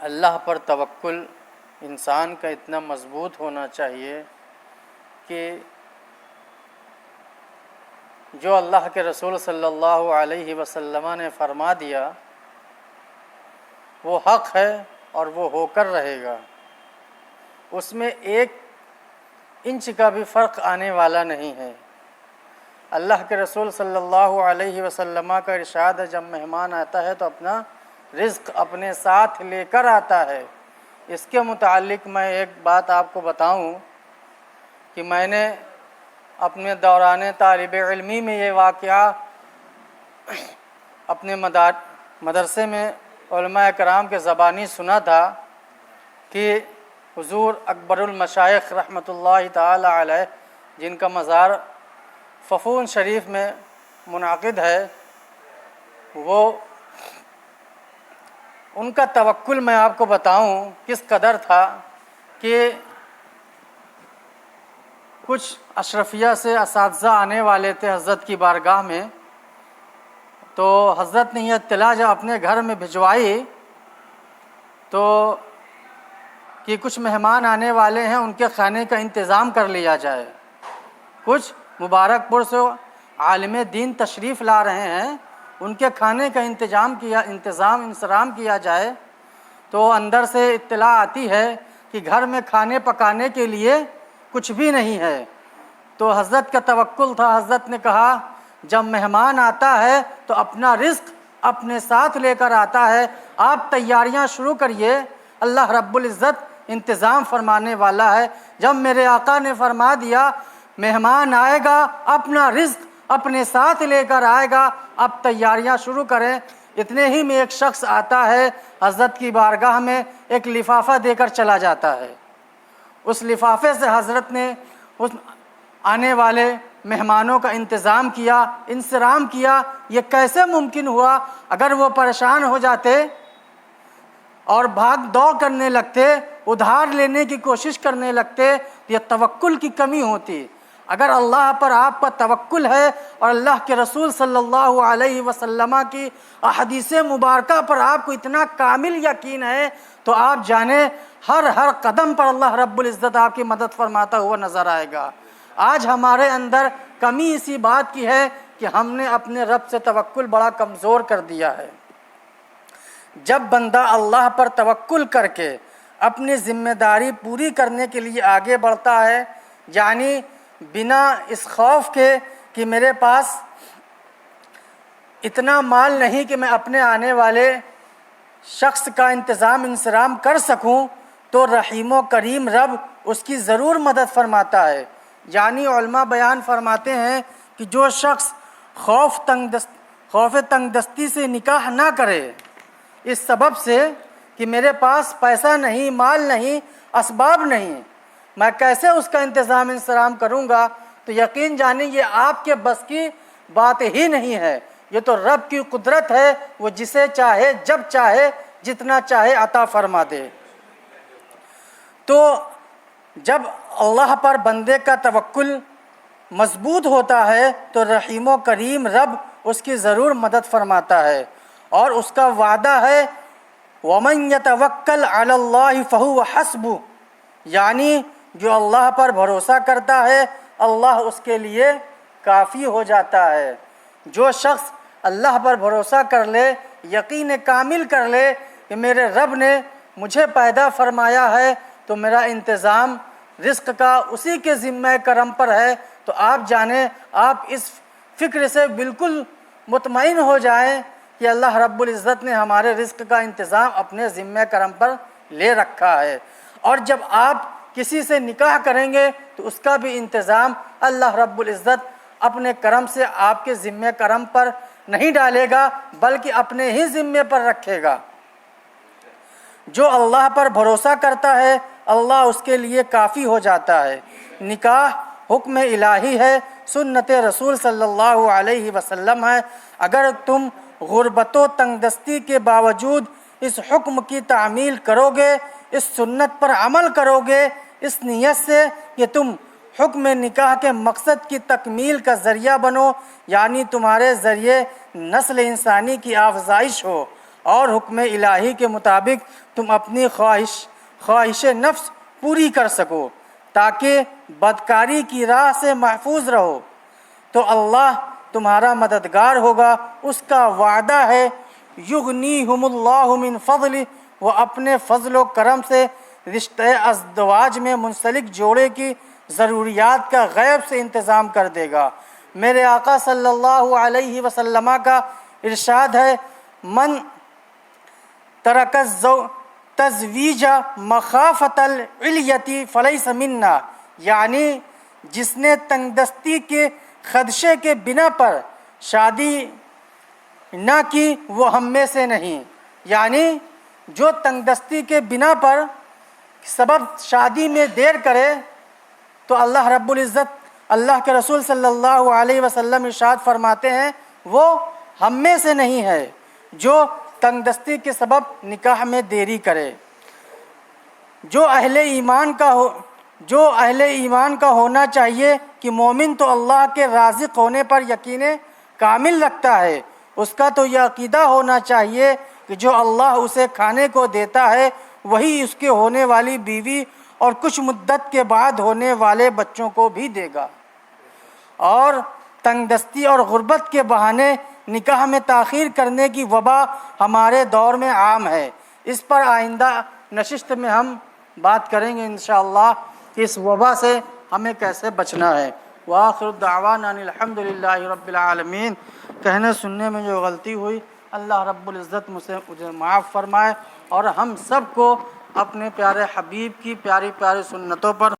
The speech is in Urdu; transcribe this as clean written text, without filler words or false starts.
اللہ پر توکل انسان کا اتنا مضبوط ہونا چاہیے کہ جو اللہ کے رسول صلی اللہ علیہ وسلم نے فرما دیا وہ حق ہے اور وہ ہو کر رہے گا، اس میں ایک انچ کا بھی فرق آنے والا نہیں ہے۔ اللہ کے رسول صلی اللہ علیہ وسلم کا ارشاد ہے جب مہمان آتا ہے تو اپنا رزق اپنے ساتھ لے کر آتا ہے۔ اس کے متعلق میں ایک بات آپ کو بتاؤں کہ میں نے اپنے دوران طالب علمی میں یہ واقعہ اپنے مدرسے میں علماء کرام کے زبانی سنا تھا کہ حضور اکبر المشائخ رحمۃ اللہ تعالی علیہ جن کا مزار ففون شریف میں منعقد ہے، وہ ان کا توکل میں آپ کو بتاؤں کس قدر تھا کہ کچھ اشرفیہ سے اساتذہ آنے والے تھے حضرت کی بارگاہ میں، تو حضرت نے یہ اطلاع جب اپنے گھر میں بھجوائی تو کہ کچھ مہمان آنے والے ہیں، ان کے کھانے کا انتظام کر لیا جائے۔ کچھ مبارک پور سے عالم دین تشریف لا رہے ہیں، ان کے کھانے کا انتظام کیا جائے۔ تو اندر سے اطلاع آتی ہے کہ گھر میں کھانے پکانے کے لیے کچھ بھی نہیں ہے۔ تو حضرت کا توکل تھا، حضرت نے کہا جب مہمان آتا ہے تو اپنا رزق اپنے ساتھ لے کر آتا ہے، آپ تیاریاں شروع کریے، اللہ رب العزت انتظام فرمانے والا ہے۔ جب میرے آقا نے فرما دیا مہمان آئے گا اپنا رزق اپنے ساتھ لے کر آئے گا، اب تیاریاں شروع کریں۔ اتنے ہی میں ایک شخص آتا ہے حضرت کی بارگاہ میں، ایک لفافہ دے کر چلا جاتا ہے۔ اس لفافے سے حضرت نے اس آنے والے مہمانوں کا انتظام کیا، انصرام کیا۔ یہ کیسے ممکن ہوا؟ اگر وہ پریشان ہو جاتے اور بھاگ دوڑ کرنے لگتے، ادھار لینے کی کوشش کرنے لگتے تو یہ توکل کی کمی ہوتی۔ اگر اللہ پر آپ کا توکل ہے اور اللہ کے رسول صلی اللہ علیہ وسلم کی احادیث مبارکہ پر آپ کو اتنا کامل یقین ہے تو آپ جانیں ہر قدم پر اللہ رب العزت آپ کی مدد فرماتا ہوا نظر آئے گا۔ آج ہمارے اندر کمی اسی بات کی ہے کہ ہم نے اپنے رب سے توکل بڑا کمزور کر دیا ہے۔ جب بندہ اللہ پر توکل کر کے اپنی ذمہ داری پوری کرنے کے لیے آگے بڑھتا ہے، یعنی بنا اس خوف کے کہ میرے پاس اتنا مال نہیں کہ میں اپنے آنے والے شخص کا انصرام کر سکوں، تو رحیم و کریم رب اس کی ضرور مدد فرماتا ہے۔ یعنی علماء بیان فرماتے ہیں کہ جو شخص خوف تنگ دستی سے نکاح نہ کرے، اس سبب سے کہ میرے پاس پیسہ نہیں، مال نہیں، اسباب نہیں، میں کیسے اس کا انصرام کروں گا، تو یقین جانیں یہ آپ کے بس کی بات ہی نہیں ہے، یہ تو رب کی قدرت ہے، وہ جسے چاہے جب چاہے جتنا چاہے عطا فرما دے۔ تو جب اللہ پر بندے کا توکل مضبوط ہوتا ہے تو رحیم و کریم رب اس کی ضرور مدد فرماتا ہے، اور اس کا وعدہ ہے وَمَن يَتَوَكَّلْ عَلَى اللَّهِ فَهُوَ حَسْبُهُ، یعنی جو اللہ پر بھروسہ کرتا ہے اللہ اس کے لیے کافی ہو جاتا ہے۔ جو شخص اللہ پر بھروسہ کر لے، یقین کامل کر لے کہ میرے رب نے مجھے پیدا فرمایا ہے تو میرا انتظام رزق کا اسی کے ذمہ کرم پر ہے، تو آپ جانیں آپ اس فکر سے بالکل مطمئن ہو جائیں کہ اللہ رب العزت نے ہمارے رزق کا انتظام اپنے ذمہ کرم پر لے رکھا ہے۔ اور جب آپ کسی سے نکاح کریں گے تو اس کا بھی انتظام اللہ رب العزت اپنے کرم سے آپ کے ذمہ کرم پر نہیں ڈالے گا بلکہ اپنے ہی ذمے پر رکھے گا۔ جو اللہ پر بھروسہ کرتا ہے اللہ اس کے لیے کافی ہو جاتا ہے۔ نکاح حکم الہی ہے، سنت رسول صلی اللہ علیہ وسلم ہے۔ اگر تم غربت و تنگ دستی کے باوجود اس حکم کی تعمیل کرو گے، اس سنت پر عمل کرو گے، اس نیت سے کہ تم حکم نکاح کے مقصد کی تکمیل کا ذریعہ بنو، یعنی تمہارے ذریعے نسل انسانی کی افزائش ہو اور حکم الہی کے مطابق تم اپنی خواہش نفس پوری کر سکو تاکہ بدکاری کی راہ سے محفوظ رہو، تو اللہ تمہارا مددگار ہوگا۔ اس کا وعدہ ہے یغنیہم اللہ من فضلہ، وہ اپنے فضل و کرم سے رشتہ ازدواج میں منسلک جوڑے کی ضروریات کا غیب سے انتظام کر دے گا۔ میرے آقا صلی اللہ علیہ وسلم کا ارشاد ہے، من ترک تزویج مخافۃ العلیۃ فلیس منا، یعنی جس نے تنگ دستی کے خدشے کے بنا پر شادی نہ کی وہ ہم میں سے نہیں، یعنی جو تنگ دستی کے بنا پر سبب شادی میں دیر کرے تو اللہ رب العزت، اللہ کے رسول صلی اللہ علیہ وسلم ارشاد فرماتے ہیں وہ ہم میں سے نہیں ہے جو تنگ دستی کے سبب نکاح میں دیری کرے۔ جو اہل ایمان کا ہونا چاہیے کہ مومن تو اللہ کے رازق ہونے پر یقین کامل رکھتا ہے، اس کا تو یہ عقیدہ ہونا چاہیے کہ جو اللہ اسے کھانے کو دیتا ہے وہی اس کے ہونے والی بیوی اور کچھ مدت کے بعد ہونے والے بچوں کو بھی دے گا۔ اور تنگ دستی اور غربت کے بہانے نکاح میں تاخیر کرنے کی وبا ہمارے دور میں عام ہے۔ اس پر آئندہ نشست میں ہم بات کریں گے انشاءاللہ کہ اس وبا سے ہمیں کیسے بچنا ہے۔ وآخر دعوانا ان الحمد للہ رب العالمین۔ کہنے سننے میں جو غلطی ہوئی اللہ رب العزت مجھے معاف فرمائے اور ہم سب کو اپنے پیارے حبیب کی پیاری پیاری سنتوں پر